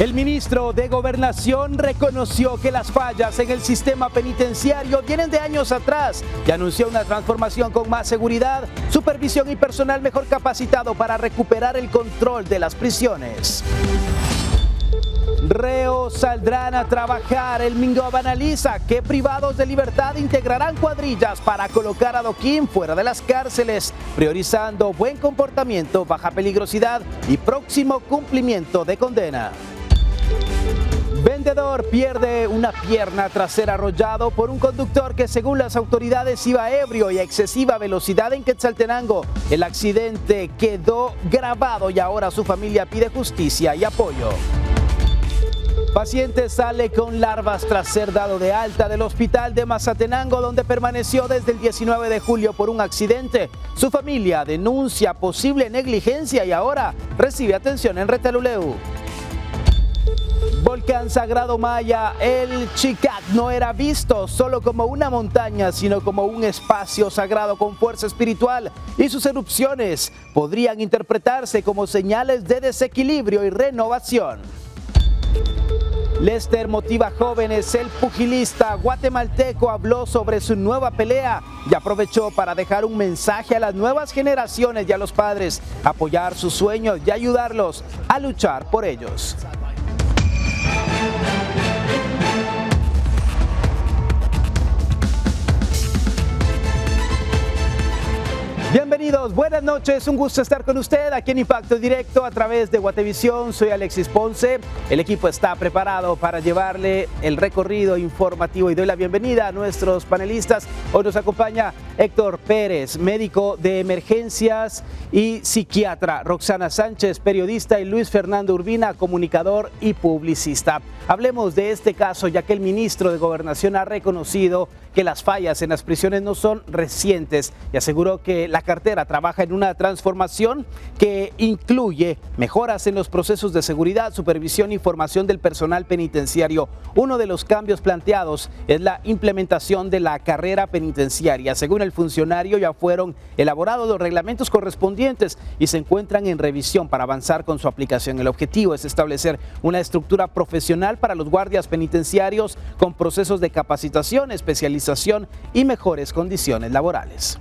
El ministro de Gobernación reconoció que las fallas en el sistema penitenciario vienen de años atrás y anunció una transformación con más seguridad, supervisión y personal mejor capacitado para recuperar el control de las prisiones. Reos saldrán a trabajar. El Mingob analiza que privados de libertad integrarán cuadrillas para colocar adoquín fuera de las cárceles, priorizando buen comportamiento, baja peligrosidad y próximo cumplimiento de condena. Vendedor pierde una pierna tras ser arrollado por un conductor que, según las autoridades, iba ebrio y a excesiva velocidad en Quetzaltenango. El accidente quedó grabado y ahora su familia pide justicia y apoyo. Paciente sale con larvas tras ser dado de alta del hospital de Mazatenango, donde permaneció desde el 19 de julio por un accidente. Su familia denuncia posible negligencia y ahora recibe atención en Retaluleu. Volcán Sagrado Maya, el Chicac no era visto solo como una montaña, sino como un espacio sagrado con fuerza espiritual, y sus erupciones podrían interpretarse como señales de desequilibrio y renovación. Lester motiva a jóvenes. El pugilista guatemalteco habló sobre su nueva pelea y aprovechó para dejar un mensaje a las nuevas generaciones y a los padres, apoyar sus sueños y ayudarlos a luchar por ellos. Bienvenidos, buenas noches, un gusto estar con usted aquí en Impacto Directo a través de Guatevisión. Soy Alexis Ponce, el equipo está preparado para llevarle el recorrido informativo y doy la bienvenida a nuestros panelistas. Hoy nos acompaña Héctor Pérez, médico de emergencias y psiquiatra, Roxana Sánchez, periodista, y Luis Fernando Urbina, comunicador y publicista. Hablemos de este caso, ya que el ministro de Gobernación ha reconocido que las fallas en las prisiones no son recientes y aseguró que la cartera trabaja en una transformación que incluye mejoras en los procesos de seguridad, supervisión y formación del personal penitenciario. Uno de los cambios planteados es la implementación de la carrera penitenciaria. Según el funcionario, ya fueron elaborados los reglamentos correspondientes y se encuentran en revisión para avanzar con su aplicación. El objetivo es establecer una estructura profesional para los guardias penitenciarios con procesos de capacitación, especialización y mejores condiciones laborales.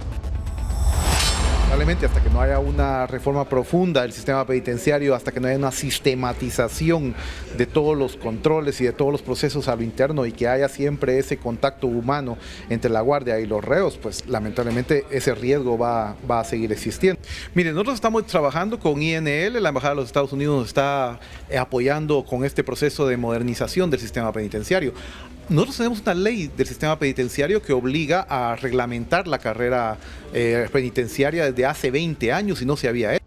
Probablemente hasta que no haya una reforma profunda del sistema penitenciario, hasta que no haya una sistematización de todos los controles y de todos los procesos a lo interno y que haya siempre ese contacto humano entre la guardia y los reos, pues lamentablemente ese riesgo va a seguir existiendo. Miren, nosotros estamos trabajando con INL, la Embajada de los Estados Unidos nos está apoyando con este proceso de modernización del sistema penitenciario. Nosotros tenemos una ley del sistema penitenciario que obliga a reglamentar la carrera penitenciaria desde hace 20 años y no se había hecho.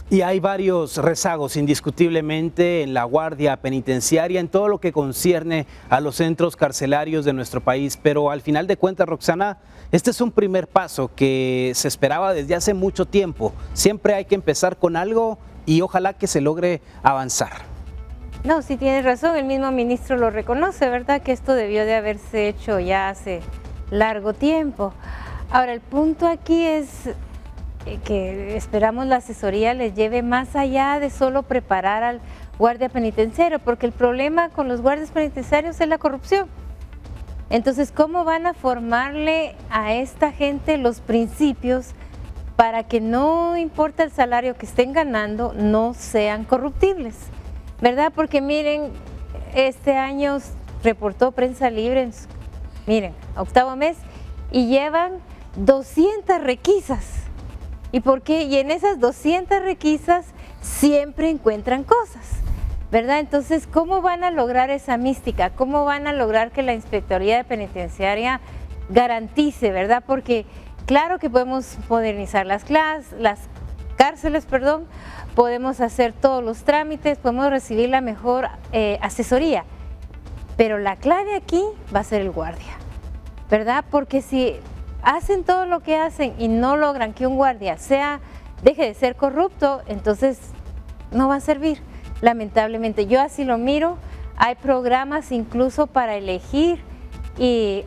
Y hay varios rezagos indiscutiblemente en la guardia penitenciaria, en todo lo que concierne a los centros carcelarios de nuestro país, pero al final de cuentas, Roxana, este es un primer paso que se esperaba desde hace mucho tiempo. Siempre hay que empezar con algo y ojalá que se logre avanzar. No, sí tienes razón, el mismo ministro lo reconoce, ¿verdad? Que esto debió de haberse hecho ya hace largo tiempo. Ahora, el punto aquí es que esperamos la asesoría les lleve más allá de solo preparar al guardia penitenciario, porque el problema con los guardias penitenciarios es la corrupción. Entonces, ¿cómo van a formarle a esta gente los principios para que no importa el salario que estén ganando, no sean corruptibles? ¿Verdad? Porque miren, este año reportó Prensa Libre, miren, octavo mes, y llevan 200 requisas. ¿Y por qué? Y en esas 200 requisas siempre encuentran cosas, ¿verdad? Entonces, ¿cómo van a lograr esa mística? ¿Cómo van a lograr que la Inspectoría de Penitenciaria garantice, ¿verdad? Porque claro que podemos modernizar las cárceles, podemos hacer todos los trámites, podemos recibir la mejor asesoría, pero la clave aquí va a ser el guardia, ¿verdad? Porque si hacen todo lo que hacen y no logran que un guardia deje de ser corrupto, entonces no va a servir, lamentablemente. Yo así lo miro, hay programas incluso para elegir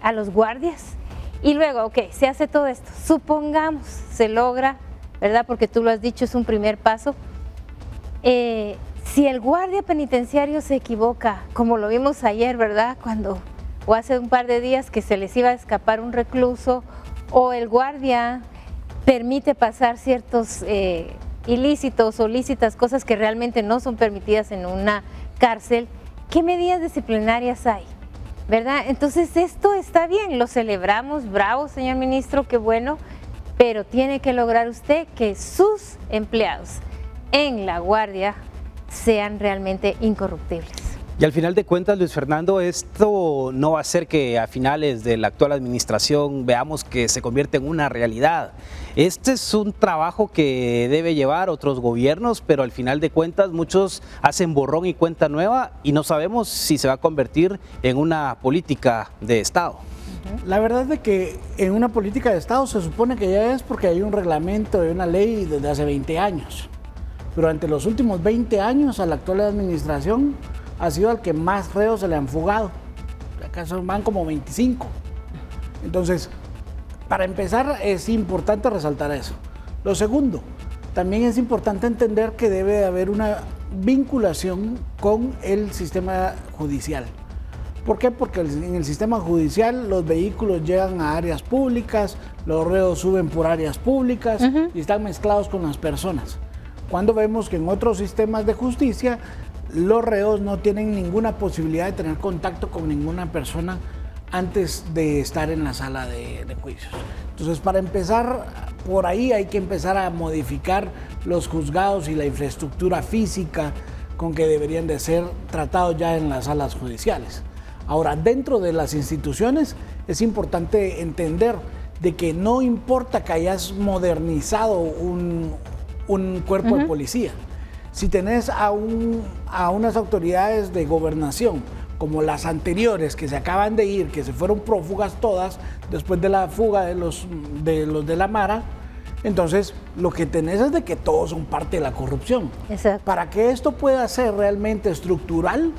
a los guardias y luego, ok, se hace todo esto, supongamos se logra, ¿verdad? Porque tú lo has dicho, es un primer paso. si el guardia penitenciario se equivoca, como lo vimos ayer, ¿verdad? O hace un par de días que se les iba a escapar un recluso, o el guardia permite pasar ciertos ilícitos o lícitas, cosas que realmente no son permitidas en una cárcel, ¿qué medidas disciplinarias hay? ¿Verdad? Entonces esto está bien, lo celebramos, bravo señor ministro, qué bueno, pero tiene que lograr usted que sus empleados en la guardia sean realmente incorruptibles. Y al final de cuentas, Luis Fernando, esto no va a ser que a finales de la actual administración veamos que se convierte en una realidad. Este es un trabajo que debe llevar otros gobiernos, pero al final de cuentas muchos hacen borrón y cuenta nueva y no sabemos si se va a convertir en una política de Estado. La verdad es de que en una política de Estado se supone que ya es porque hay un reglamento y una ley desde hace 20 años. Durante los últimos 20 años a la actual administración ha sido al que más reos se le han fugado. Acaso van como 25. Entonces, para empezar es importante resaltar eso. Lo segundo, también es importante entender que debe de haber una vinculación con el sistema judicial. ¿Por qué? Porque en el sistema judicial los vehículos llegan a áreas públicas, los reos suben por áreas públicas y están mezclados con las personas. Cuando vemos que en otros sistemas de justicia los reos no tienen ninguna posibilidad de tener contacto con ninguna persona antes de estar en la sala de juicios. Entonces, para empezar, por ahí hay que empezar a modificar los juzgados y la infraestructura física con que deberían de ser tratados ya en las salas judiciales. Ahora, dentro de las instituciones es importante entender de que no importa que hayas modernizado un cuerpo de policía. Si tenés a unas autoridades de gobernación como las anteriores que se acaban de ir, que se fueron prófugas todas después de la fuga de los de la Mara, entonces lo que tenés es de que todos son parte de la corrupción. Exacto. Para que esto pueda ser realmente estructural,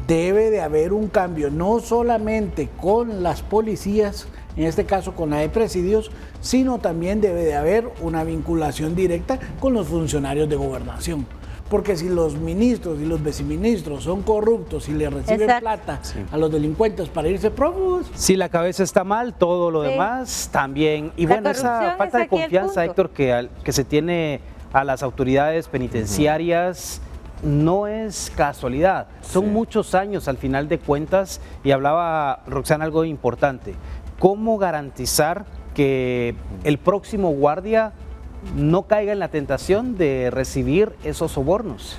debe de haber un cambio, no solamente con las policías, en este caso con la de presidios, sino también debe de haber una vinculación directa con los funcionarios de gobernación. Porque si los ministros y los viceministros son corruptos y le reciben plata a los delincuentes para irse prófugos. Si la cabeza está mal, todo lo demás también. Y bueno, esa falta de confianza, Héctor, que se tiene a las autoridades penitenciarias no es casualidad. Son muchos años al final de cuentas, y hablaba Roxana algo importante. ¿Cómo garantizar que el próximo guardia no caiga en la tentación de recibir esos sobornos?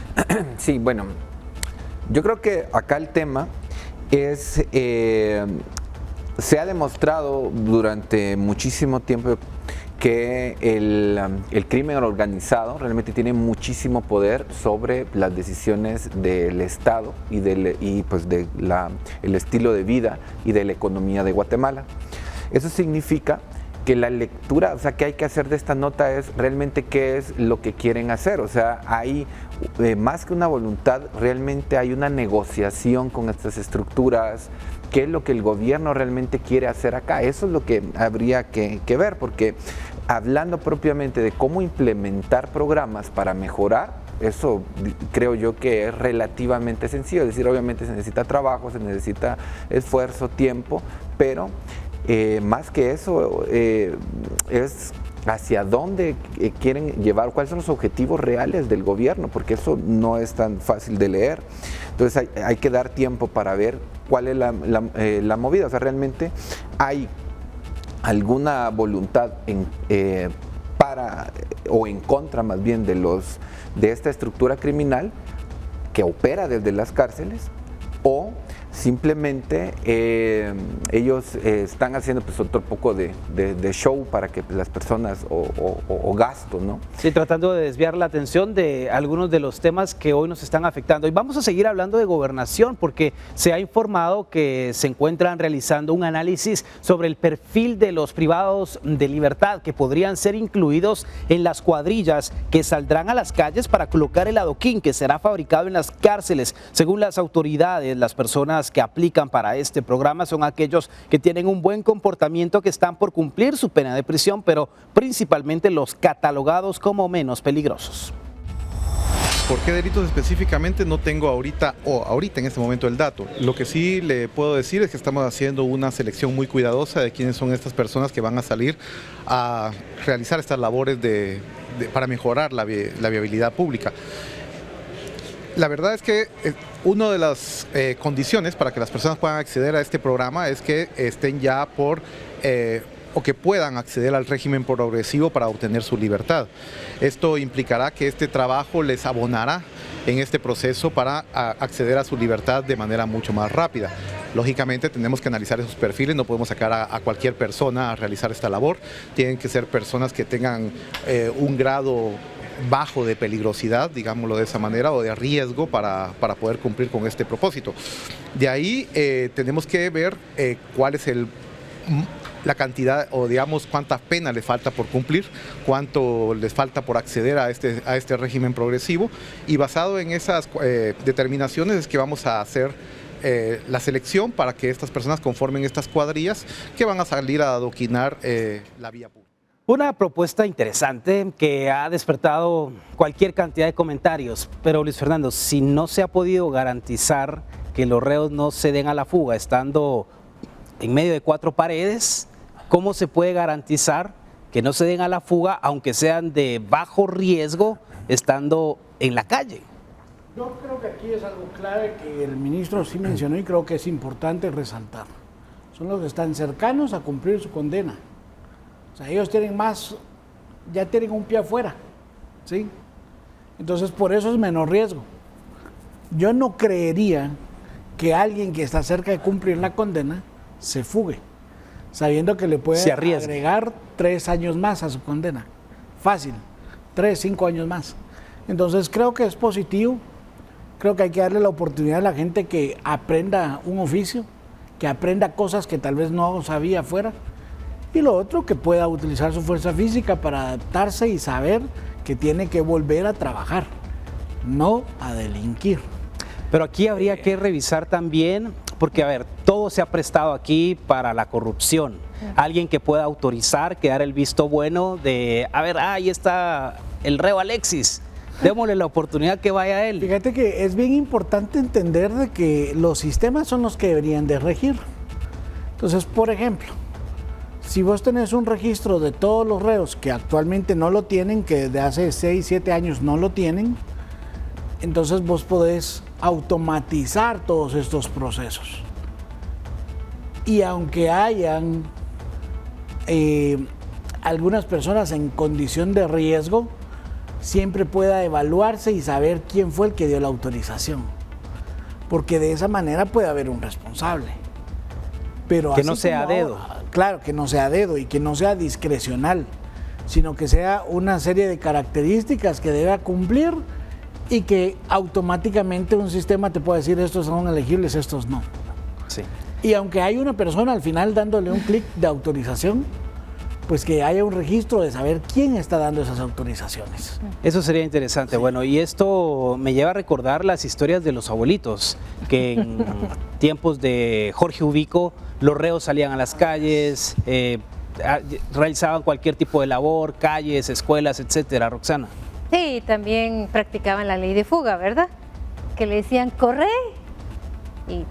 Sí, bueno, yo creo que acá el tema es, se ha demostrado durante muchísimo tiempo que el crimen organizado realmente tiene muchísimo poder sobre las decisiones del Estado y pues el estilo de vida y de la economía de Guatemala. Eso significa que la lectura, o sea, que hay que hacer de esta nota es realmente qué es lo que quieren hacer. O sea, hay más que una voluntad, realmente hay una negociación con estas estructuras, qué es lo que el gobierno realmente quiere hacer acá. Eso es lo que habría que ver, porque hablando propiamente de cómo implementar programas para mejorar, eso creo yo que es relativamente sencillo. Es decir, obviamente se necesita trabajo, se necesita esfuerzo, tiempo, pero más que eso es hacia dónde quieren llevar, cuáles son los objetivos reales del gobierno, porque eso no es tan fácil de leer. Entonces hay que dar tiempo para ver cuál es la movida. O sea, realmente hay alguna voluntad para o en contra más bien de esta estructura criminal que opera desde las cárceles, o simplemente ellos están haciendo pues otro poco de show para que las personas o gasto, ¿no? Sí, tratando de desviar la atención de algunos de los temas que hoy nos están afectando. Y vamos a seguir hablando de gobernación, porque se ha informado que se encuentran realizando un análisis sobre el perfil de los privados de libertad que podrían ser incluidos en las cuadrillas que saldrán a las calles para colocar el adoquín que será fabricado en las cárceles. Según las autoridades, las personas que aplican para este programa son aquellos que tienen un buen comportamiento, que están por cumplir su pena de prisión, pero principalmente los catalogados como menos peligrosos. ¿Por qué delitos específicamente? No tengo ahorita en este momento el dato. Lo que sí le puedo decir es que estamos haciendo una selección muy cuidadosa de quiénes son estas personas que van a salir a realizar estas labores para mejorar la viabilidad pública. La verdad es que una de las condiciones para que las personas puedan acceder a este programa es que estén ya o que puedan acceder al régimen progresivo para obtener su libertad. Esto implicará que este trabajo les abonará en este proceso para acceder a su libertad de manera mucho más rápida. Lógicamente tenemos que analizar esos perfiles, no podemos sacar a cualquier persona a realizar esta labor, tienen que ser personas que tengan un grado bajo de peligrosidad, digámoslo de esa manera, o de riesgo para poder cumplir con este propósito. De ahí tenemos que ver cuál es la cantidad o digamos cuánta pena les falta por cumplir, cuánto les falta por acceder a este régimen progresivo, y basado en esas determinaciones es que vamos a hacer la selección para que estas personas conformen estas cuadrillas que van a salir a adoquinar la vía pública. Una propuesta interesante que ha despertado cualquier cantidad de comentarios, pero Luis Fernando, si no se ha podido garantizar que los reos no se den a la fuga estando en medio de cuatro paredes, ¿cómo se puede garantizar que no se den a la fuga, aunque sean de bajo riesgo, estando en la calle? Yo creo que aquí es algo clave que el ministro sí mencionó y creo que es importante resaltar. Son los que están cercanos a cumplir su condena. O sea, ellos tienen ya tienen un pie afuera, ¿sí? Entonces, por eso es menor riesgo. Yo no creería que alguien que está cerca de cumplir la condena se fugue, sabiendo que le puede agregar 3 años más a su condena. Fácil, 3, 5 años más. Entonces creo que es positivo, creo que hay que darle la oportunidad a la gente que aprenda un oficio, que aprenda cosas que tal vez no sabía afuera, y lo otro, que pueda utilizar su fuerza física para adaptarse y saber que tiene que volver a trabajar, no a delinquir. Pero aquí habría que revisar también, porque a ver, todo se ha prestado aquí para la corrupción. Alguien que pueda autorizar, que dar el visto bueno de, a ver, ahí está el reo Alexis, démosle la oportunidad que vaya él. Fíjate que es bien importante entender de que los sistemas son los que deberían de regir. Entonces, por ejemplo, si vos tenés un registro de todos los reos que actualmente no lo tienen, que desde hace 6, 7 años no lo tienen, entonces vos podés automatizar todos estos procesos. Y aunque hayan algunas personas en condición de riesgo, siempre pueda evaluarse y saber quién fue el que dio la autorización. Porque de esa manera puede haber un responsable. Pero que no sea a dedo. Claro, que no sea a dedo y que no sea discrecional, sino que sea una serie de características que deba cumplir y que automáticamente un sistema te pueda decir estos son elegibles, estos no. Sí. Y aunque hay una persona al final dándole un clic de autorización, pues que haya un registro de saber quién está dando esas autorizaciones. Eso sería interesante. Sí. Bueno, y esto me lleva a recordar las historias de los abuelitos, que en tiempos de Jorge Ubico, los reos salían a las calles, realizaban cualquier tipo de labor, calles, escuelas, etcétera. Roxana. Sí, también practicaban la ley de fuga, ¿verdad? Que le decían, corre, y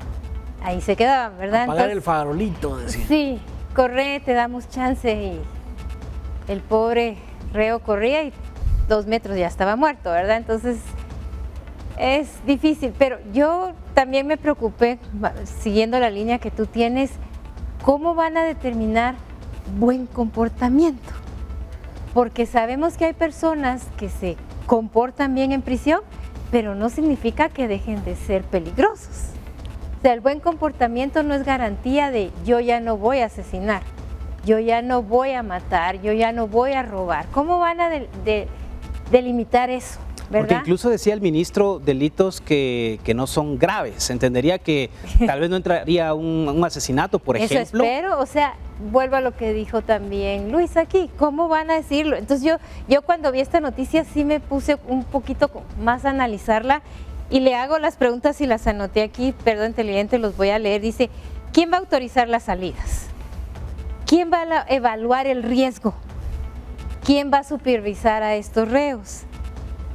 ahí se quedaban, ¿verdad? Apagar el farolito, decía. Sí, corre, te damos chance, y el pobre reo corría y 2 metros ya estaba muerto, ¿verdad? Entonces es difícil, pero yo también me preocupé, siguiendo la línea que tú tienes, ¿cómo van a determinar buen comportamiento? Porque sabemos que hay personas que se comportan bien en prisión, pero no significa que dejen de ser peligrosos. O sea, el buen comportamiento no es garantía de yo ya no voy a asesinar, yo ya no voy a matar, yo ya no voy a robar. ¿Cómo van a delimitar eso? ¿Verdad? Porque incluso decía el ministro delitos que no son graves. Entendería que tal vez no entraría un asesinato, por ejemplo. Eso espero, o sea, vuelvo a lo que dijo también Luis aquí, ¿cómo van a decirlo? Entonces yo cuando vi esta noticia sí me puse un poquito más a analizarla y le hago las preguntas y las anoté aquí, perdón, inteligente, los voy a leer. Dice, ¿quién va a autorizar las salidas? ¿Quién va a evaluar el riesgo? ¿Quién va a supervisar a estos reos?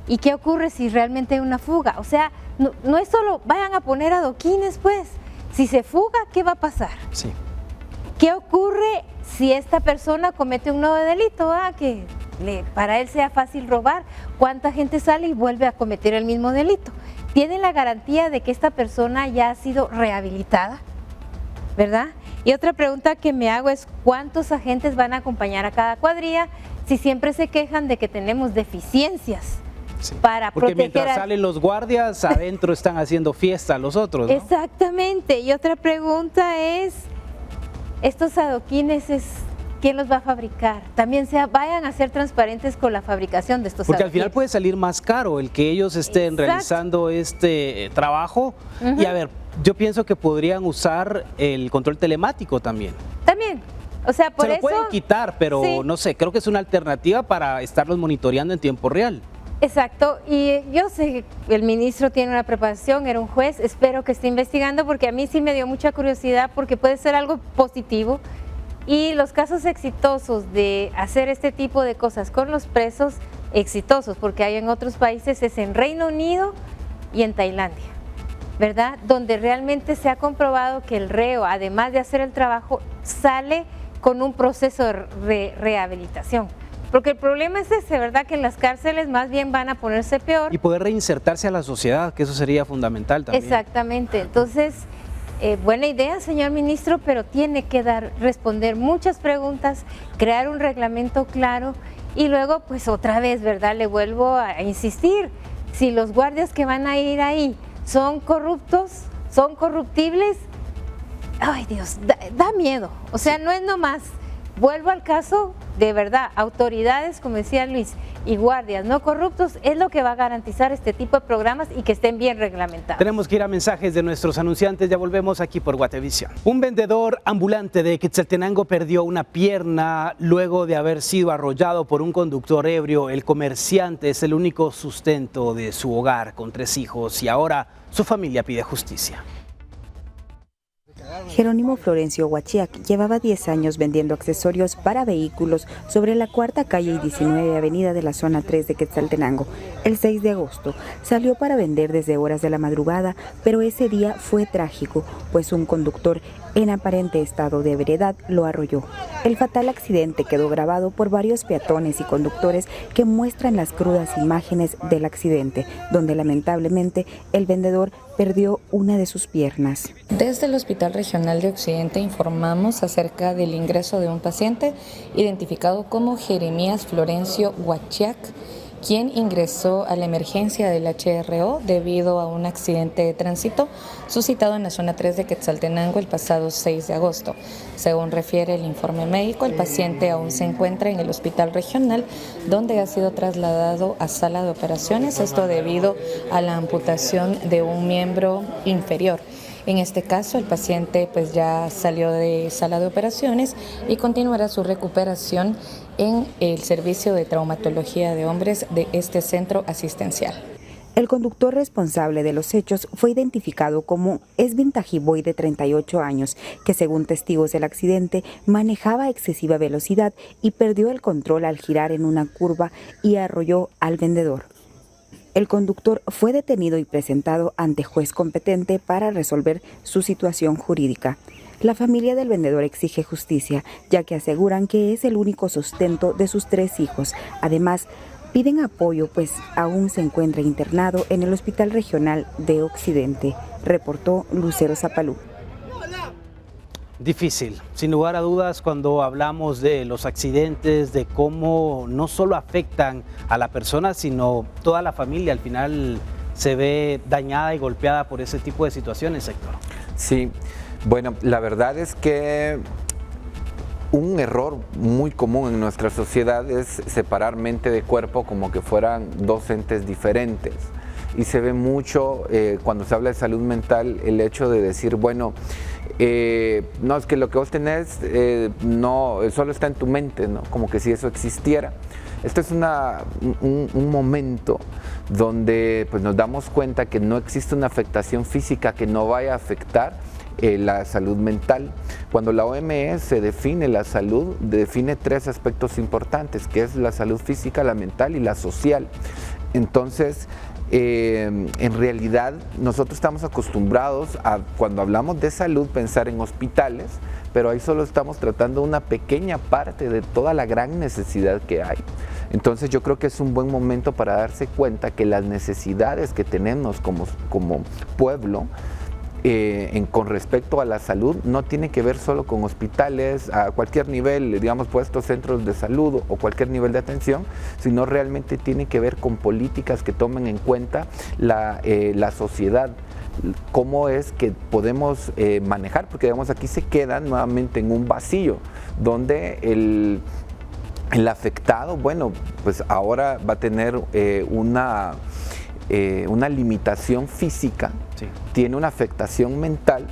¿Y qué ocurre si realmente hay una fuga? O sea, no es solo vayan a poner adoquines, pues. Si se fuga, ¿qué va a pasar? Sí. ¿Qué ocurre si esta persona comete un nuevo delito? Que para él sea fácil robar. ¿Cuánta gente sale y vuelve a cometer el mismo delito? ¿Tiene la garantía de que esta persona ya ha sido rehabilitada? ¿Verdad? Y otra pregunta que me hago es ¿cuántos agentes van a acompañar a cada cuadrilla si siempre se quejan de que tenemos deficiencias? Sí. Para porque proteger mientras salen los guardias, adentro están haciendo fiesta los otros, ¿no? Exactamente. Y otra pregunta es, estos adoquines, ¿quién los va a fabricar? También vayan a ser transparentes con la fabricación de estos Porque adoquines. al final puede salir más caro el que ellos estén realizando este trabajo. Y a ver, yo pienso que podrían usar el control telemático también. También. O sea, por Se lo eso pueden quitar, pero sí. no sé, creo que es una alternativa para estarlos monitoreando en tiempo real. Exacto, y yo sé que el ministro tiene una preparación, era un juez, espero que esté investigando porque a mí sí me dio mucha curiosidad porque puede ser algo positivo y los casos exitosos de hacer este tipo de cosas con los presos exitosos, porque hay en otros países, es en Reino Unido y en Tailandia, ¿verdad? Donde realmente se ha comprobado que el reo, además de hacer el trabajo, sale con un proceso de rehabilitación. Porque el problema es ese, ¿verdad? Que en las cárceles más bien van a ponerse peor. Y poder reinsertarse a la sociedad, que eso sería fundamental también. Exactamente. Entonces, buena idea, señor ministro, pero tiene que responder muchas preguntas, crear un reglamento claro y luego, pues otra vez, ¿verdad? Le vuelvo a insistir, si los guardias que van a ir ahí son corruptos, son corruptibles, ay Dios, da miedo. O sea, no es nomás. Vuelvo al caso, de verdad, autoridades, como decía Luis, y guardias no corruptos es lo que va a garantizar este tipo de programas y que estén bien reglamentados. Tenemos que ir a mensajes de nuestros anunciantes, ya volvemos aquí por Guatevisión. Un vendedor ambulante de Quetzaltenango perdió una pierna luego de haber sido arrollado por un conductor ebrio. El comerciante es el único sustento de su hogar con 3 hijos y ahora su familia pide justicia. Jerónimo Florencio Huachiac llevaba 10 años vendiendo accesorios para vehículos sobre la 4ª calle y 19 avenida de la zona 3 de Quetzaltenango. El 6 de agosto salió para vender desde horas de la madrugada, pero ese día fue trágico, pues un conductor en aparente estado de ebriedad lo arrolló. El fatal accidente quedó grabado por varios peatones y conductores que muestran las crudas imágenes del accidente, donde lamentablemente el vendedor perdió una de sus piernas. Desde el Hospital Regional de Occidente informamos acerca del ingreso de un paciente identificado como Jeremías Florencio Huachiac, quien ingresó a la emergencia del HRO debido a un accidente de tránsito suscitado en la zona 3 de Quetzaltenango el pasado 6 de agosto. Según refiere el informe médico, el paciente aún se encuentra en el hospital regional, donde ha sido trasladado a sala de operaciones, esto debido a la amputación de un miembro inferior. En este caso, el paciente pues ya salió de sala de operaciones y continuará su recuperación en el servicio de traumatología de hombres de este centro asistencial. El conductor responsable de los hechos fue identificado como Esvin Tajiboy, de 38 años, que según testigos del accidente manejaba a excesiva velocidad y perdió el control al girar en una curva y arrolló al vendedor. El conductor fue detenido y presentado ante juez competente para resolver su situación jurídica. La familia del vendedor exige justicia, ya que aseguran que es el único sustento de sus 3 hijos. Además, piden apoyo, pues aún se encuentra internado en el Hospital Regional de Occidente, reportó Lucero Zapalú. Difícil, sin lugar a dudas, cuando hablamos de los accidentes, de cómo no solo afectan a la persona, sino toda la familia al final se ve dañada y golpeada por ese tipo de situaciones, Héctor. Sí, bueno, la verdad es que un error muy común en nuestra sociedad es separar mente de cuerpo como que fueran 2 entes diferentes. Y se ve mucho cuando se habla de salud mental el hecho de decir, bueno, no, es que lo que vos tenés no, solo está en tu mente, ¿no? Como que si eso existiera. Esto es un momento donde pues, nos damos cuenta que no existe una afectación física que no vaya a afectar la salud mental. Cuando la OMS define la salud, define 3 aspectos importantes, que es la salud física, la mental y la social. Entonces, en realidad nosotros estamos acostumbrados a, cuando hablamos de salud, pensar en hospitales, pero ahí solo estamos tratando una pequeña parte de toda la gran necesidad que hay. Entonces yo creo que es un buen momento para darse cuenta que las necesidades que tenemos como pueblo con respecto a la salud no tiene que ver solo con hospitales a cualquier nivel, digamos puestos centros de salud o cualquier nivel de atención, sino realmente tiene que ver con políticas que tomen en cuenta la sociedad, cómo es que podemos manejar, porque digamos aquí se quedan nuevamente en un vacío donde el afectado, bueno, pues ahora va a tener una limitación física, sí, tiene una afectación mental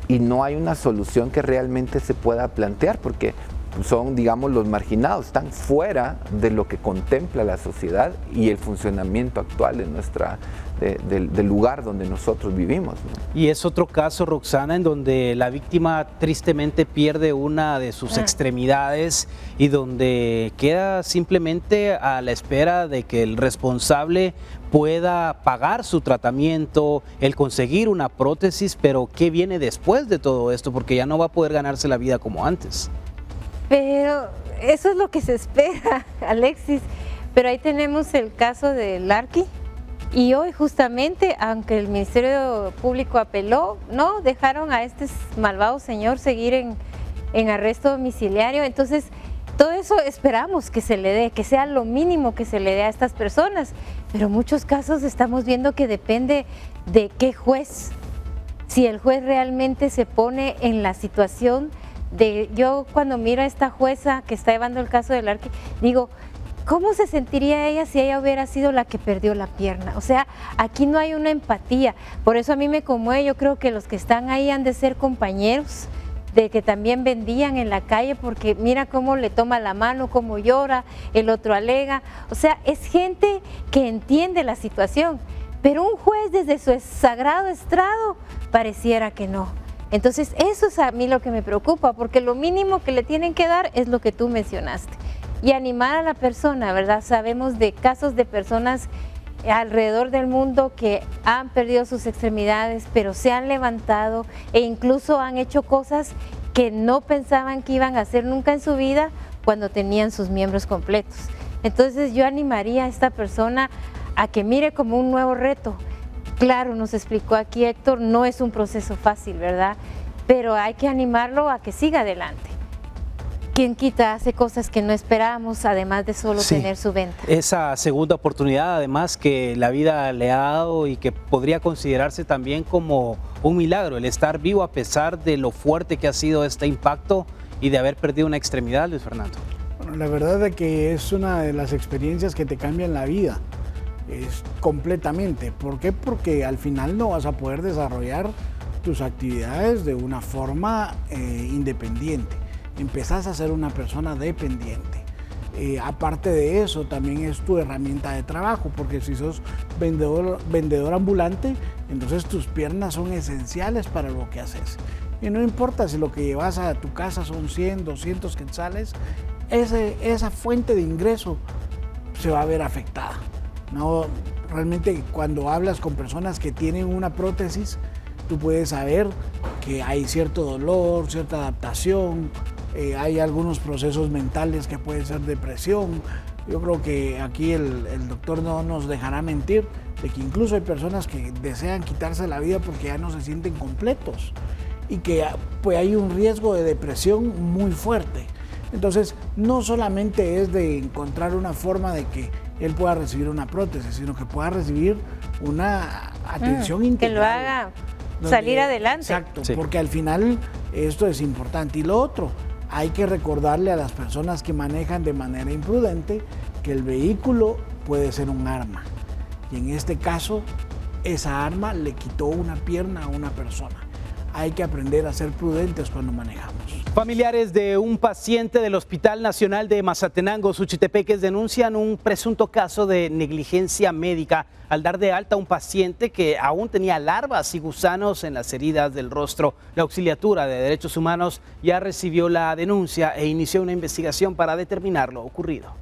y no hay una solución que realmente se pueda plantear porque son, digamos, los marginados, están fuera de lo que contempla la sociedad y el funcionamiento actual de del lugar donde nosotros vivimos, ¿no? Y es otro caso, Roxana, en donde la víctima tristemente pierde una de sus extremidades y donde queda simplemente a la espera de que el responsable pueda pagar su tratamiento, el conseguir una prótesis, pero ¿qué viene después de todo esto? Porque ya no va a poder ganarse la vida como antes. Pero eso es lo que se espera, Alexis. Pero ahí tenemos el caso de Larky. Y hoy justamente, aunque el Ministerio Público apeló, no dejaron a este malvado señor seguir en arresto domiciliario. Entonces, todo eso esperamos que se le dé, que sea lo mínimo que se le dé a estas personas. Pero en muchos casos estamos viendo que depende de qué juez. Si el juez realmente se pone en la situación yo cuando miro a esta jueza que está llevando el caso del Larky, digo, ¿cómo se sentiría ella si ella hubiera sido la que perdió la pierna? O sea, aquí no hay una empatía. Por eso a mí me conmueve, yo creo que los que están ahí han de ser compañeros de que también vendían en la calle, porque mira cómo le toma la mano, cómo llora, el otro alega. O sea, es gente que entiende la situación, pero un juez desde su sagrado estrado pareciera que no. Entonces eso es a mí lo que me preocupa, porque lo mínimo que le tienen que dar es lo que tú mencionaste. Y animar a la persona, ¿verdad? Sabemos de casos de personas alrededor del mundo que han perdido sus extremidades, pero se han levantado e incluso han hecho cosas que no pensaban que iban a hacer nunca en su vida cuando tenían sus miembros completos. Entonces yo animaría a esta persona a que mire como un nuevo reto. Claro, nos explicó aquí Héctor, no es un proceso fácil, ¿verdad? Pero hay que animarlo a que siga adelante. Quien quita hace cosas que no esperábamos, además de solo tener su venta. Esa segunda oportunidad, además, que la vida le ha dado y que podría considerarse también como un milagro, el estar vivo a pesar de lo fuerte que ha sido este impacto y de haber perdido una extremidad, Luis Fernando. Bueno, la verdad es que es una de las experiencias que te cambian la vida. Es completamente. ¿Por qué? Porque al final no vas a poder desarrollar tus actividades de una forma independiente. Empezás a ser una persona dependiente. Aparte de eso, también es tu herramienta de trabajo, porque si sos vendedor ambulante, entonces tus piernas son esenciales para lo que haces. Y no importa si lo que llevas a tu casa son 100, 200 quetzales, esa fuente de ingreso se va a ver afectada. No, realmente cuando hablas con personas que tienen una prótesis, tú puedes saber que hay cierto dolor, cierta adaptación, hay algunos procesos mentales que pueden ser depresión. Yo creo que aquí el doctor no nos dejará mentir de que incluso hay personas que desean quitarse la vida porque ya no se sienten completos y que pues, hay un riesgo de depresión muy fuerte. Entonces, no solamente es de encontrar una forma de que él pueda recibir una prótesis, sino que pueda recibir una atención integral. Que lo haga salir adelante. Exacto, porque al final esto es importante. Y lo otro, hay que recordarle a las personas que manejan de manera imprudente que el vehículo puede ser un arma. Y en este caso, esa arma le quitó una pierna a una persona. Hay que aprender a ser prudentes cuando manejamos. Familiares de un paciente del Hospital Nacional de Mazatenango, Suchitepeques, denuncian un presunto caso de negligencia médica al dar de alta a un paciente que aún tenía larvas y gusanos en las heridas del rostro. La Auxiliatura de Derechos Humanos ya recibió la denuncia e inició una investigación para determinar lo ocurrido.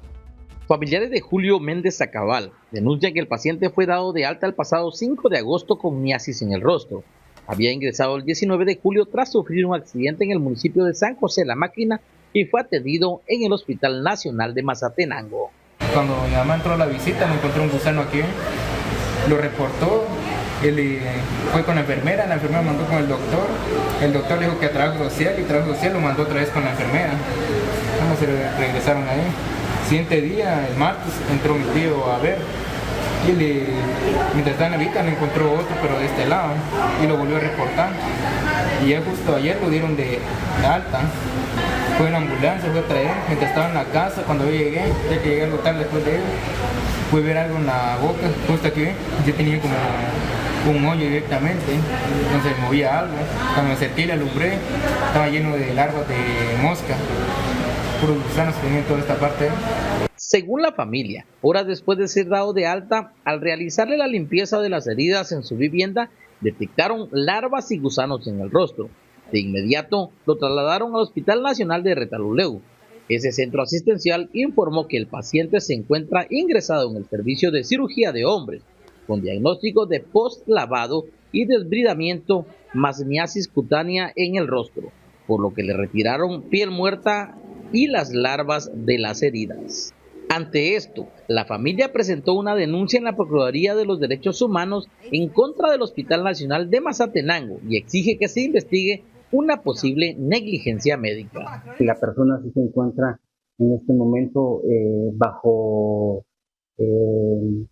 Familiares de Julio Méndez Acabal denuncian que el paciente fue dado de alta el pasado 5 de agosto con miasis en el rostro. Había ingresado el 19 de julio tras sufrir un accidente en el municipio de San José La Máquina y fue atendido en el Hospital Nacional de Mazatenango. Cuando mi mamá entró a la visita me encontró un gusano aquí, lo reportó, él fue con la enfermera mandó con el doctor le dijo que a trabajo social y trabajo social lo mandó otra vez con la enfermera. ¿Cómo se regresaron ahí? Siguiente día, el martes, entró mi tío a ver y mientras estaba en la visita le encontró otro pero de este lado y lo volvió a reportar y ya justo ayer lo dieron de alta. Fue en la ambulancia, fue a traer, mientras estaba en la casa, cuando yo llegué, ya que llegué algo tarde después de él, pude ver algo en la boca, justo aquí, yo tenía como un hoyo directamente, entonces movía algo, cuando me acerqué y la alumbré, estaba lleno de larvas de mosca, puros gusanos que tenían toda esta parte. Según la familia, horas después de ser dado de alta, al realizarle la limpieza de las heridas en su vivienda, detectaron larvas y gusanos en el rostro. De inmediato lo trasladaron al Hospital Nacional de Retalhuleu. Ese centro asistencial informó que el paciente se encuentra ingresado en el servicio de cirugía de hombres, con diagnóstico de post-lavado y desbridamiento más miasis cutánea en el rostro, por lo que le retiraron piel muerta y las larvas de las heridas. Ante esto, la familia presentó una denuncia en la Procuraduría de los Derechos Humanos en contra del Hospital Nacional de Mazatenango y exige que se investigue una posible negligencia médica. La persona sí se encuentra en este momento bajo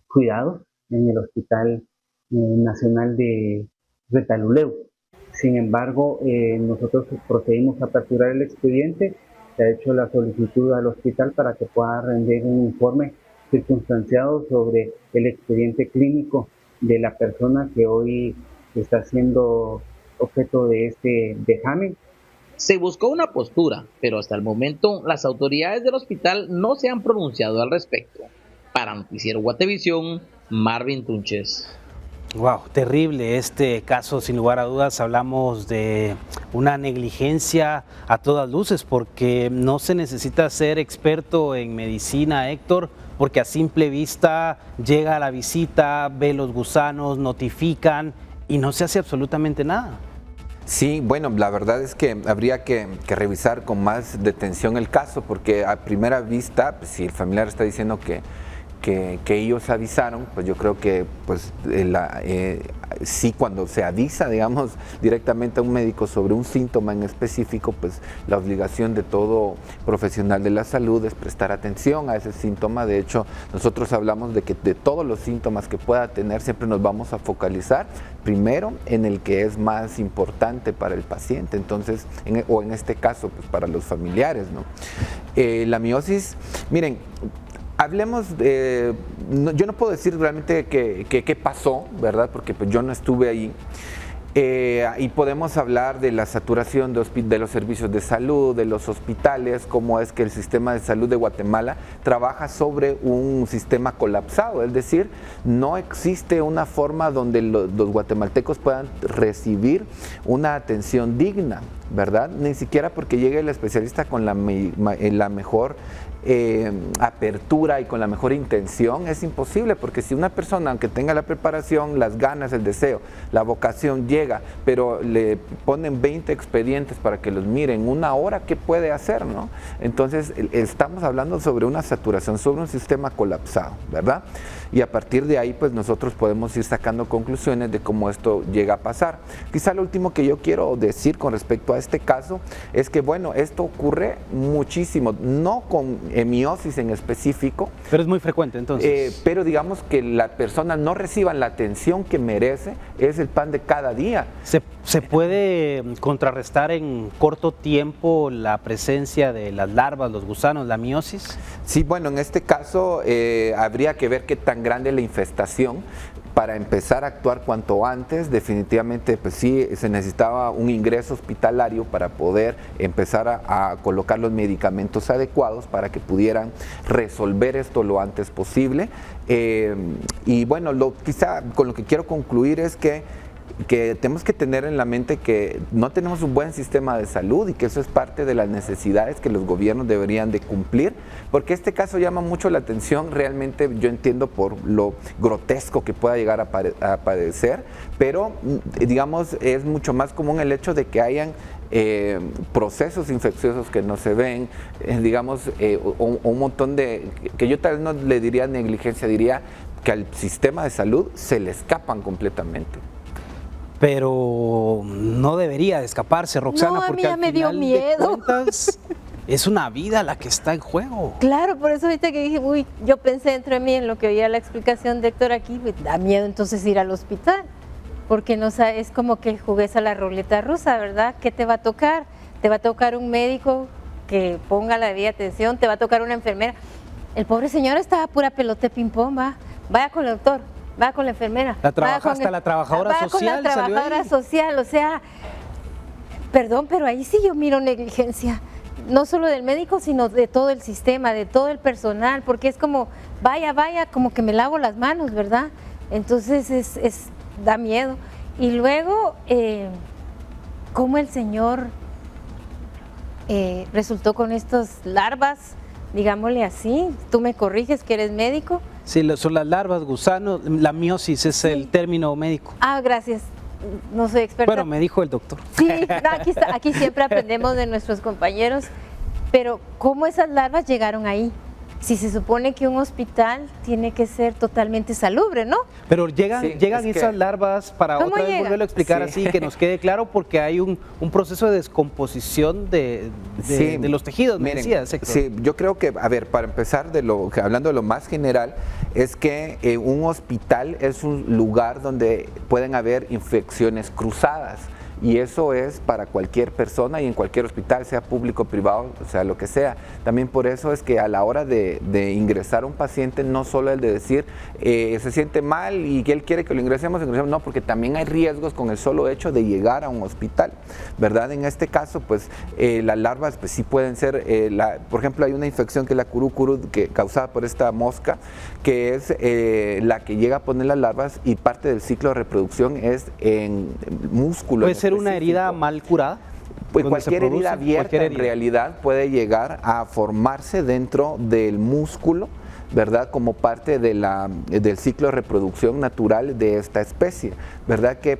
cuidados en el Hospital Nacional de Retalhuleu. Sin embargo, nosotros procedimos a aperturar el expediente. Se ha hecho la solicitud al hospital para que pueda rendir un informe circunstanciado sobre el expediente clínico de la persona que hoy está siendo objeto de este vejamen. Se buscó una postura, pero hasta el momento las autoridades del hospital no se han pronunciado al respecto. Para Noticiero Guatevisión, Marvin Tunches. Wow, terrible este caso, sin lugar a dudas. Hablamos de una negligencia a todas luces, porque no se necesita ser experto en medicina, Héctor, porque a simple vista llega a la visita, ve los gusanos, notifican y no se hace absolutamente nada. Sí, bueno, la verdad es que habría que revisar con más detención el caso, porque a primera vista, pues, si el familiar está diciendo que ellos avisaron, pues yo creo que pues sí, cuando se avisa, digamos, directamente a un médico sobre un síntoma en específico, pues la obligación de todo profesional de la salud es prestar atención a ese síntoma. De hecho, nosotros hablamos de que de todos los síntomas que pueda tener, siempre nos vamos a focalizar primero en el que es más importante para el paciente, entonces, o en este caso, pues para los familiares, ¿no? La miosis, miren, hablemos yo no puedo decir realmente qué pasó, ¿verdad? Porque pues, yo no estuve ahí. Y podemos hablar de la saturación de los servicios de salud, de los hospitales, cómo es que el sistema de salud de Guatemala trabaja sobre un sistema colapsado, es decir, no existe una forma donde los guatemaltecos puedan recibir una atención digna, ¿verdad? Ni siquiera porque llegue el especialista con la mejor apertura y con la mejor intención, es imposible, porque si una persona, aunque tenga la preparación, las ganas, el deseo, la vocación, llega, pero le ponen 20 expedientes para que los miren una hora, ¿qué puede hacer, no? Entonces estamos hablando sobre una saturación, sobre un sistema colapsado, ¿verdad? Y a partir de ahí, pues nosotros podemos ir sacando conclusiones de cómo esto llega a pasar. Quizá lo último que yo quiero decir con respecto a este caso es que, bueno, esto ocurre muchísimo, no con miosis en específico. Pero es muy frecuente entonces. Pero digamos que la persona no reciba la atención que merece, es el pan de cada día. ¿Se puede contrarrestar en corto tiempo la presencia de las larvas, los gusanos, la miosis? Sí, bueno, en este caso habría que ver qué tan grande es la infestación para empezar a actuar cuanto antes. Definitivamente, pues sí, se necesitaba un ingreso hospitalario para poder empezar a colocar los medicamentos adecuados para que pudieran resolver esto lo antes posible. Y bueno, quizá con lo que quiero concluir es que que tenemos que tener en la mente que no tenemos un buen sistema de salud y que eso es parte de las necesidades que los gobiernos deberían de cumplir, porque este caso llama mucho la atención, realmente yo entiendo por lo grotesco que pueda llegar a parecer, pero digamos es mucho más común el hecho de que hayan procesos infecciosos que no se ven, digamos, un montón de, que yo tal vez no le diría negligencia, diría que al sistema de salud se le escapan completamente. Pero no debería de escaparse, Roxana, No, a mí porque ya al me dio final miedo. de cuentas es una vida la que está en juego. Claro, por eso ahorita que dije, uy, yo pensé dentro de mí en lo que oía la explicación de Héctor aquí, pues, da miedo entonces ir al hospital, porque no es como que jugues a la ruleta rusa, ¿verdad? ¿Qué te va a tocar? Te va a tocar un médico que ponga la debida atención, te va a tocar una enfermera. El pobre señor estaba pura pelota de ping-pong, vaya con el doctor, vaya con la enfermera. La trabajadora social. Con la trabajadora social, o sea, perdón, pero ahí sí yo miro negligencia. No solo del médico, sino de todo el sistema, de todo el personal, porque es como, vaya, como que me lavo las manos, ¿verdad? Entonces da miedo. Y luego, cómo el señor resultó con estas larvas, digámosle así, tú me corriges que eres médico. Sí, son las larvas, gusanos, la miosis es el término médico. Ah, gracias. No soy experta. Bueno, me dijo el doctor. Sí, no, aquí siempre aprendemos de nuestros compañeros, pero ¿cómo esas larvas llegaron ahí? Si se supone que un hospital tiene que ser totalmente salubre, ¿no? Pero llegan esas larvas, para otra vez volverlo a explicar así, que nos quede claro, porque hay un proceso de descomposición de los tejidos, me decías, Héctor. Sí, yo creo que, a ver, para empezar, hablando de lo más general, es que un hospital es un lugar donde pueden haber infecciones cruzadas. Y eso es para cualquier persona y en cualquier hospital, sea público, privado, o sea, lo que sea. También por eso es que a la hora de ingresar a un paciente, no solo el de decir se siente mal y que él quiere que lo ingresemos, no, porque también hay riesgos con el solo hecho de llegar a un hospital, ¿verdad? En este caso, pues las larvas pues sí pueden ser, por ejemplo, hay una infección que es la curúcuru, causada por esta mosca, que es la que llega a poner las larvas, y parte del ciclo de reproducción es en músculo. ¿Puede ser una herida mal curada? Pues cualquier herida abierta en realidad puede llegar a formarse dentro del músculo, ¿verdad? Como parte de del ciclo de reproducción natural de esta especie, ¿verdad? Que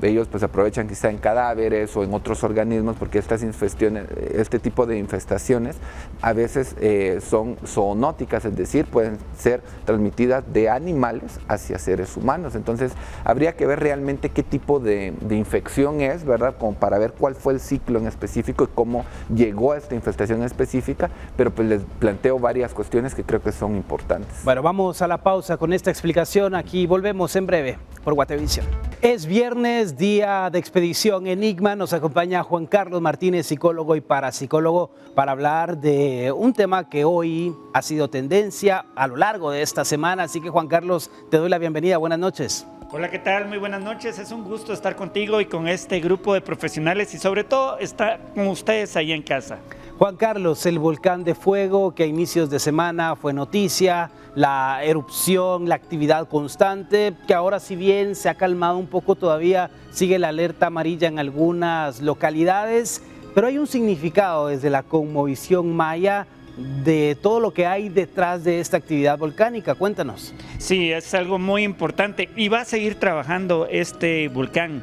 ellos pues aprovechan quizá en cadáveres o en otros organismos, porque estas infestaciones, este tipo de infestaciones a veces son zoonóticas, es decir, pueden ser transmitidas de animales hacia seres humanos. Entonces habría que ver realmente qué tipo de infección es, ¿verdad? Como para ver cuál fue el ciclo en específico y cómo llegó a esta infestación específica, pero pues les planteo varias cuestiones que creo que son importantes. Bueno, vamos a la pausa con esta explicación. Aquí volvemos en breve por Guatevisión. Es viernes, día de Expedición Enigma. Nos acompaña Juan Carlos Martínez, psicólogo y parapsicólogo, para hablar de un tema que hoy ha sido tendencia a lo largo de esta semana. Así que, Juan Carlos, te doy la bienvenida. Buenas noches. Hola, ¿qué tal? Muy buenas noches. Es un gusto estar contigo y con este grupo de profesionales, y sobre todo estar con ustedes ahí en casa. Juan Carlos, el volcán de fuego que a inicios de semana fue noticia, la erupción, la actividad constante, que ahora, si bien se ha calmado un poco, todavía sigue la alerta amarilla en algunas localidades, pero hay un significado desde la cosmovisión maya de todo lo que hay detrás de esta actividad volcánica. Cuéntanos. Sí, es algo muy importante y va a seguir trabajando este volcán.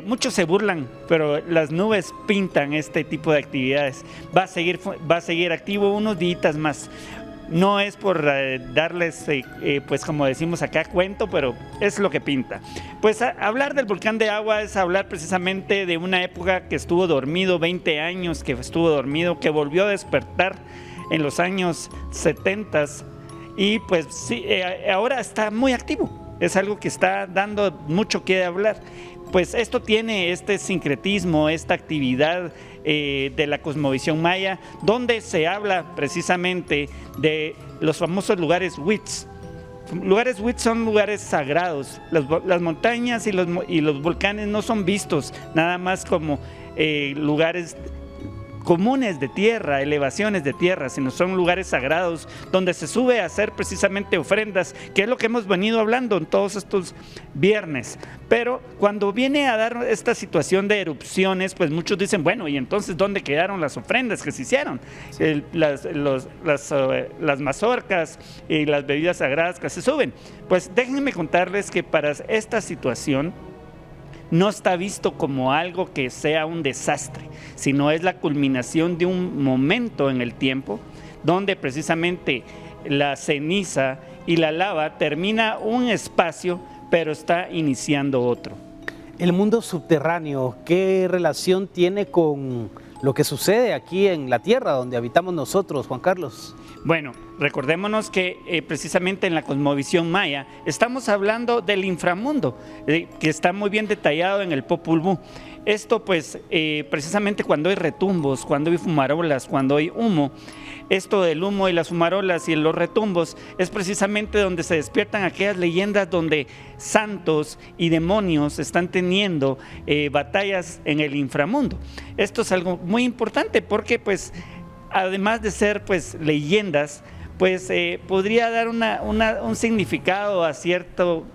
Muchos se burlan, pero las nubes pintan este tipo de actividades. Va a seguir activo unos días más. No es por darles, pues como decimos acá, cuento, pero es lo que pinta. Pues hablar del volcán de agua es hablar precisamente de una época que estuvo dormido, 20 años que estuvo dormido, que volvió a despertar en los años 70 y pues sí, ahora está muy activo. Es algo que está dando mucho que hablar. Pues esto tiene este sincretismo, esta actividad de la cosmovisión maya, donde se habla precisamente de los famosos lugares Huitz. Lugares Huitz son lugares sagrados. Las montañas y los volcanes no son vistos nada más como lugares comunes de tierra, elevaciones de tierra, sino son lugares sagrados donde se sube a hacer precisamente ofrendas, que es lo que hemos venido hablando en todos estos viernes. Pero cuando viene a dar esta situación de erupciones, pues muchos dicen, bueno, ¿y entonces dónde quedaron las ofrendas que se hicieron? Las mazorcas y las bebidas sagradas que se suben. Pues déjenme contarles que para esta situación no está visto como algo que sea un desastre, sino es la culminación de un momento en el tiempo donde precisamente la ceniza y la lava termina un espacio, pero está iniciando otro. El mundo subterráneo, ¿qué relación tiene con lo que sucede aquí en la Tierra, donde habitamos nosotros, Juan Carlos? Bueno, recordémonos que precisamente en la cosmovisión maya estamos hablando del inframundo, que está muy bien detallado en el Popol Vuh. Esto pues precisamente cuando hay retumbos, cuando hay fumarolas, cuando hay humo, esto del humo y las fumarolas y los retumbos es precisamente donde se despiertan aquellas leyendas donde santos y demonios están teniendo batallas en el inframundo. Esto es algo muy importante porque pues además de ser pues leyendas, pues podría dar un significado a cierto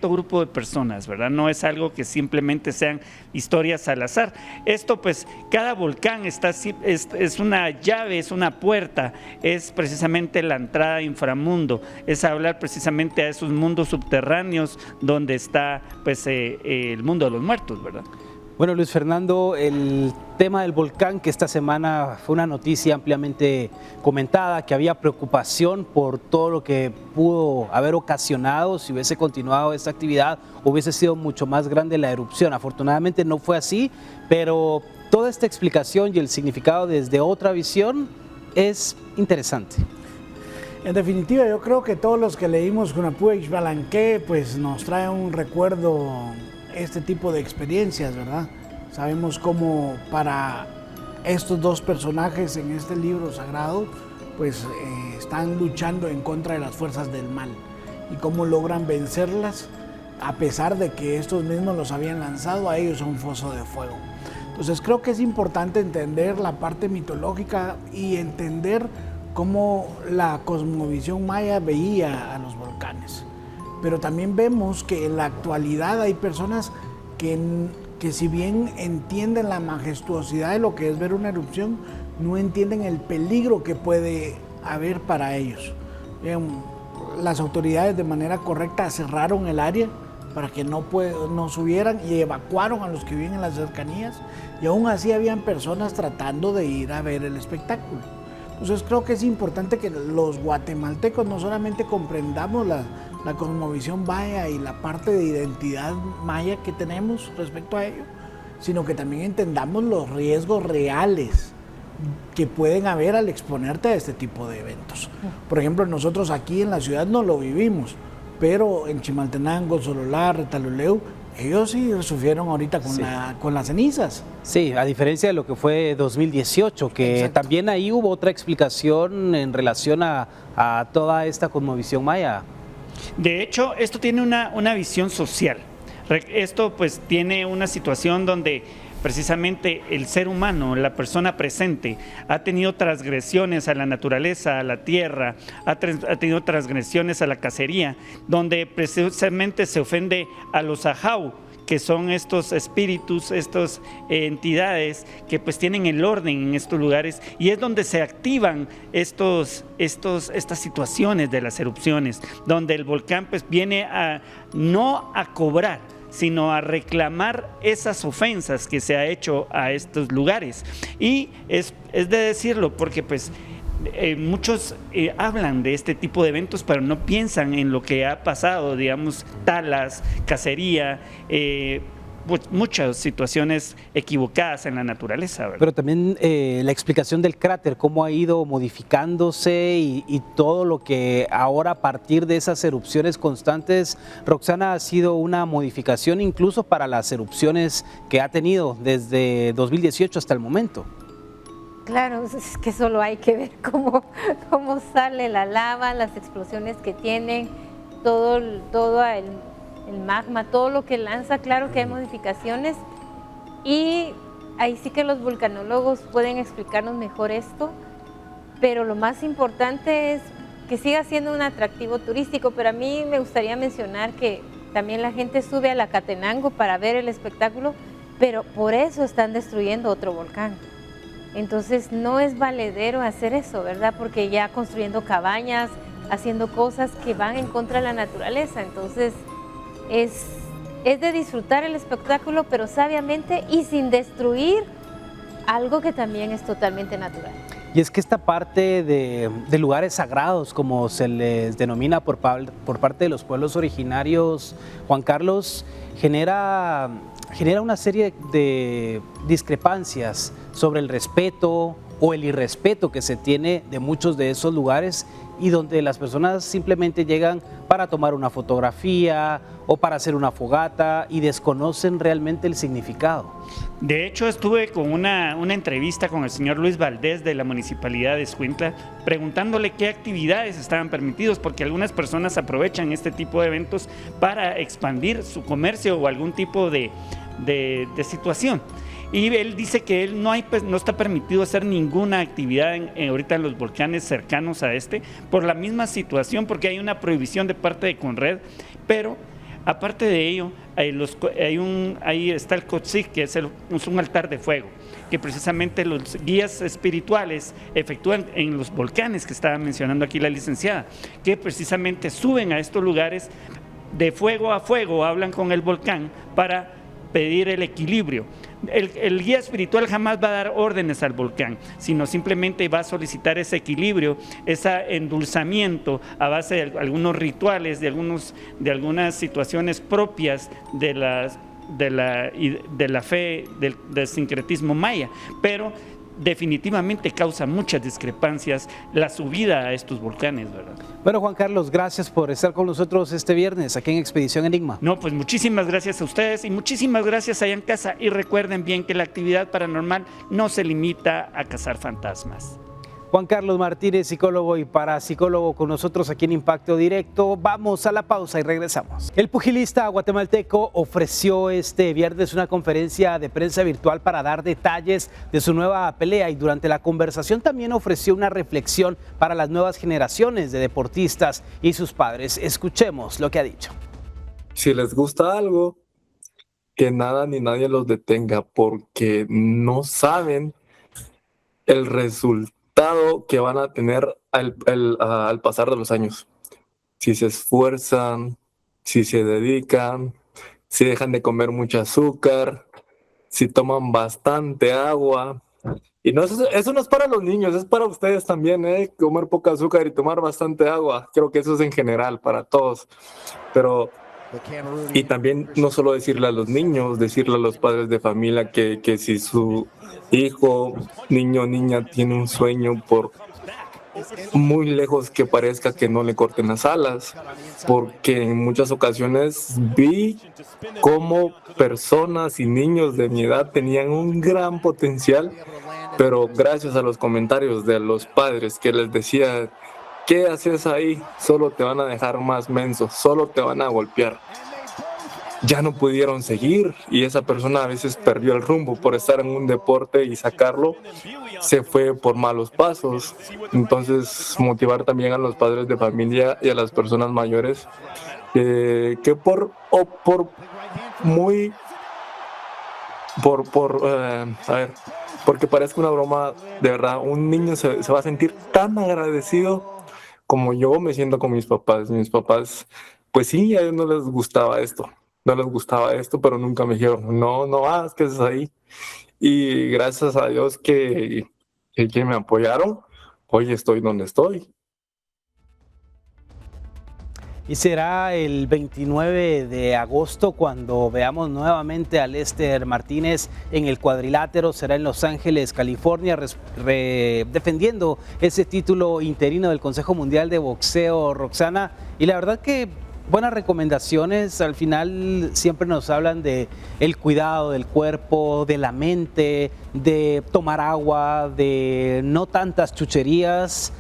grupo de personas, ¿verdad? No es algo que simplemente sean historias al azar. Esto pues, cada volcán es una llave, es una puerta, es precisamente la entrada a inframundo, es hablar precisamente a esos mundos subterráneos donde está pues el mundo de los muertos, ¿verdad? Bueno, Luis Fernando, el tema del volcán, que esta semana fue una noticia ampliamente comentada, que había preocupación por todo lo que pudo haber ocasionado. Si hubiese continuado esta actividad, hubiese sido mucho más grande la erupción. Afortunadamente no fue así, pero toda esta explicación y el significado desde otra visión es interesante. En definitiva, yo creo que todos los que leímos Hunahpu Ixbalanque, pues nos trae un recuerdo este tipo de experiencias, ¿verdad? Sabemos cómo para estos dos personajes en este libro sagrado, pues están luchando en contra de las fuerzas del mal y cómo logran vencerlas a pesar de que estos mismos los habían lanzado a ellos a un foso de fuego. Entonces creo que es importante entender la parte mitológica y entender cómo la cosmovisión maya veía a los volcanes. Pero también vemos que en la actualidad hay personas que si bien entienden la majestuosidad de lo que es ver una erupción, no entienden el peligro que puede haber para ellos. Las autoridades de manera correcta cerraron el área para que no subieran y evacuaron a los que viven en las cercanías, y aún así habían personas tratando de ir a ver el espectáculo. Entonces creo que es importante que los guatemaltecos no solamente comprendamos la cosmovisión maya y la parte de identidad maya que tenemos respecto a ello, sino que también entendamos los riesgos reales que pueden haber al exponerte a este tipo de eventos. Por ejemplo, nosotros aquí en la ciudad no lo vivimos, pero en Chimaltenango, Sololá, Retaluleu, ellos sí sufrieron ahorita con las cenizas. Sí, a diferencia de lo que fue 2018, que exacto, también ahí hubo otra explicación en relación a toda esta cosmovisión maya. De hecho, esto tiene una visión social. Esto pues tiene una situación donde precisamente el ser humano, la persona presente, ha tenido transgresiones a la naturaleza, a la tierra, ha tenido transgresiones a la cacería, donde precisamente se ofende a los ajau, que son estos espíritus, estas entidades que pues tienen el orden en estos lugares, y es donde se activan estas situaciones de las erupciones, donde el volcán pues viene no a cobrar, sino a reclamar esas ofensas que se ha hecho a estos lugares. Y es de decirlo porque pues muchos hablan de este tipo de eventos, pero no piensan en lo que ha pasado, digamos, talas, cacería, pues muchas situaciones equivocadas en la naturaleza, ¿verdad? Pero también la explicación del cráter, cómo ha ido modificándose y todo lo que ahora a partir de esas erupciones constantes, Roxana, ha sido una modificación incluso para las erupciones que ha tenido desde 2018 hasta el momento. Claro, es que solo hay que ver cómo sale la lava, las explosiones que tienen, todo el magma, todo lo que lanza. Claro que hay modificaciones y ahí sí que los vulcanólogos pueden explicarnos mejor esto, pero lo más importante es que siga siendo un atractivo turístico, pero a mí me gustaría mencionar que también la gente sube a la Catenango para ver el espectáculo, pero por eso están destruyendo otro volcán. Entonces no es valedero hacer eso, ¿verdad? Porque ya construyendo cabañas, haciendo cosas que van en contra de la naturaleza. Entonces es de disfrutar el espectáculo, pero sabiamente y sin destruir algo que también es totalmente natural. Y es que esta parte de lugares sagrados, como se les denomina por parte de los pueblos originarios, Juan Carlos, genera una serie de discrepancias sobre el respeto o el irrespeto que se tiene de muchos de esos lugares, y donde las personas simplemente llegan para tomar una fotografía o para hacer una fogata y desconocen realmente el significado. De hecho, estuve con una entrevista con el señor Luis Valdés de la Municipalidad de Escuintla, preguntándole qué actividades estaban permitidos, porque algunas personas aprovechan este tipo de eventos para expandir su comercio o algún tipo de situación. Y él dice que él no está permitido hacer ninguna actividad ahorita en los volcanes cercanos a este, por la misma situación, porque hay una prohibición de parte de Conred, pero aparte de ello, ahí está el Cotsic, que es un altar de fuego, que precisamente los guías espirituales efectúan en los volcanes que estaba mencionando aquí la licenciada, que precisamente suben a estos lugares de fuego a fuego, hablan con el volcán para pedir el equilibrio. El guía espiritual jamás va a dar órdenes al volcán, sino simplemente va a solicitar ese equilibrio, ese endulzamiento a base de algunos rituales, de algunas situaciones propias de la fe del sincretismo maya, pero definitivamente causa muchas discrepancias la subida a estos volcanes, ¿verdad? Bueno, Juan Carlos, gracias por estar con nosotros este viernes aquí en Expedición Enigma. No, pues muchísimas gracias a ustedes y muchísimas gracias allá en casa, y recuerden bien que la actividad paranormal no se limita a cazar fantasmas. Juan Carlos Martínez, psicólogo y parapsicólogo, con nosotros aquí en Impacto Directo. Vamos a la pausa y regresamos. El pugilista guatemalteco ofreció este viernes una conferencia de prensa virtual para dar detalles de su nueva pelea, y durante la conversación también ofreció una reflexión para las nuevas generaciones de deportistas y sus padres. Escuchemos lo que ha dicho. Si les gusta algo, que nada ni nadie los detenga, porque no saben el resultado que van a tener al pasar de los años. Si se esfuerzan, si se dedican, si dejan de comer mucho azúcar, si toman bastante agua. Y no, eso no es para los niños, es para ustedes también, comer poca azúcar y tomar bastante agua. Creo que eso es en general para todos. Y también no solo decirle a los niños, decirle a los padres de familia que si su hijo, niño o niña tiene un sueño, por muy lejos que parezca, que no le corten las alas, porque en muchas ocasiones vi cómo personas y niños de mi edad tenían un gran potencial, pero gracias a los comentarios de los padres que les decía: ¿qué haces ahí? Solo te van a dejar más menso, solo te van a golpear. Ya no pudieron seguir, y esa persona a veces perdió el rumbo por estar en un deporte y sacarlo, se fue por malos pasos. Entonces, motivar también a los padres de familia y a las personas mayores que porque parezca una broma, de verdad, un niño se va a sentir tan agradecido como yo me siento con mis papás. Mis papás, pues sí, a ellos no les gustaba esto, pero nunca me dijeron, no hagas, ¿qué haces ahí? Y gracias a Dios que me apoyaron, hoy estoy donde estoy. Y será el 29 de agosto cuando veamos nuevamente a Lester Martínez en el cuadrilátero. Será en Los Ángeles, California, defendiendo ese título interino del Consejo Mundial de Boxeo, Roxana. Y la verdad que buenas recomendaciones. Al final siempre nos hablan de el cuidado del cuerpo, de la mente, de tomar agua, de no tantas chucherías.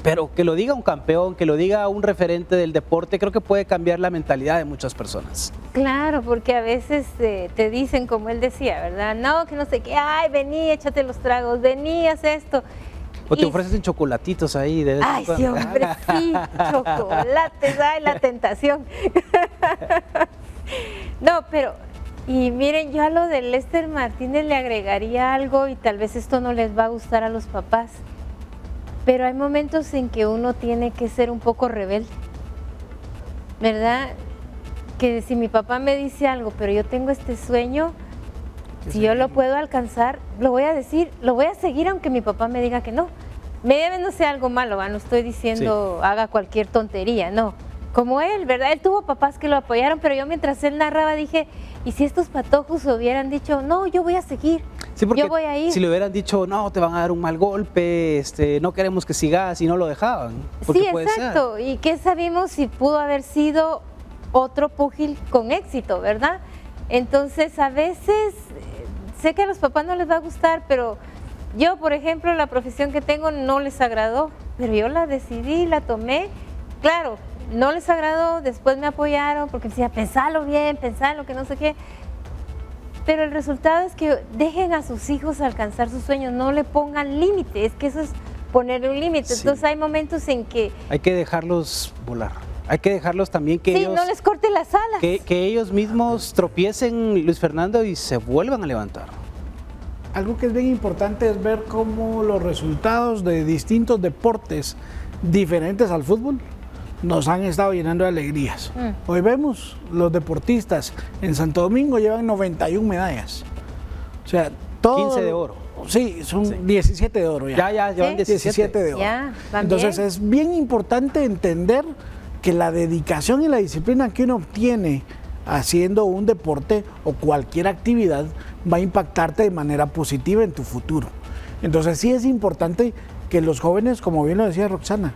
pero que lo diga un campeón, que lo diga un referente del deporte, creo que puede cambiar la mentalidad de muchas personas. Claro, porque a veces te dicen, como él decía, ¿verdad? No, que no sé qué, ay, vení, échate los tragos, vení, haz esto. O te ofrecen chocolatitos ahí. Ay, sí, hombre, sí, chocolates, ay, la tentación. No, pero, y miren, yo a lo de Lester Martínez le agregaría algo, y tal vez esto no les va a gustar a los papás, pero hay momentos en que uno tiene que ser un poco rebelde, ¿verdad? Que si mi papá me dice algo, pero yo tengo este sueño, si yo lo puedo alcanzar, lo voy a decir, lo voy a seguir aunque mi papá me diga que no. Me no sea algo malo, ¿va? No estoy diciendo haga cualquier tontería, no. Como él, ¿verdad? Él tuvo papás que lo apoyaron, pero yo mientras él narraba dije, ¿y si estos patojos hubieran dicho, no, yo voy a seguir, sí, porque yo voy a ir? Si le hubieran dicho, no, te van a dar un mal golpe, no queremos que sigas, y no lo dejaban. Sí, exacto. ¿Y qué sabemos si pudo haber sido otro púgil con éxito, verdad? Entonces, a veces, sé que a los papás no les va a gustar, pero yo, por ejemplo, la profesión que tengo no les agradó, pero yo la decidí, la tomé. Claro, no les agradó, después me apoyaron porque me decía, pensalo bien, pensalo, que no sé qué. Pero el resultado es que dejen a sus hijos alcanzar sus sueños, no le pongan límites, que eso es ponerle un límite. Sí. Entonces hay momentos en que... hay que dejarlos volar. Hay que dejarlos también que ellos... no les corte las alas. Que ellos mismos tropiecen, Luis Fernando, y se vuelvan a levantar. Algo que es bien importante es ver cómo los resultados de distintos deportes diferentes al fútbol nos han estado llenando de alegrías. Hoy vemos los deportistas en Santo Domingo llevan 91 medallas. O sea, todo... 15 de oro. Sí, son 17 de oro ya. Ya llevan 17 de oro. Ya, entonces bien. Es bien importante entender que la dedicación y la disciplina que uno obtiene haciendo un deporte o cualquier actividad va a impactarte de manera positiva en tu futuro. Entonces sí es importante que los jóvenes, como bien lo decía Roxana,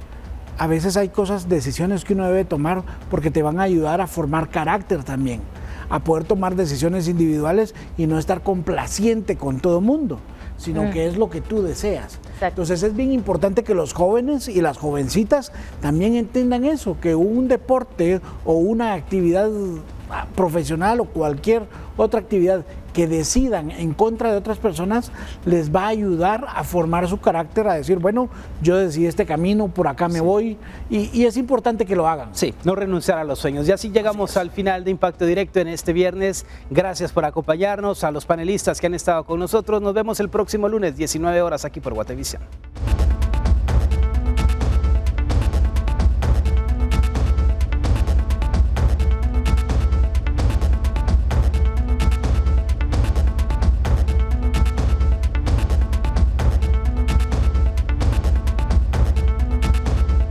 a veces hay decisiones que uno debe tomar porque te van a ayudar a formar carácter también, a poder tomar decisiones individuales y no estar complaciente con todo el mundo, sino que es lo que tú deseas. Exacto. Entonces es bien importante que los jóvenes y las jovencitas también entiendan eso, que un deporte o una actividad profesional o cualquier otra actividad que decidan en contra de otras personas les va a ayudar a formar su carácter, a decir, bueno, yo decidí este camino, por acá me voy, y es importante que lo hagan. Sí, no renunciar a los sueños. Y así llegamos al final de Impacto Directo en este viernes. Gracias por acompañarnos, a los panelistas que han estado con nosotros. Nos vemos el próximo lunes, 19 horas, aquí por Guatevisión.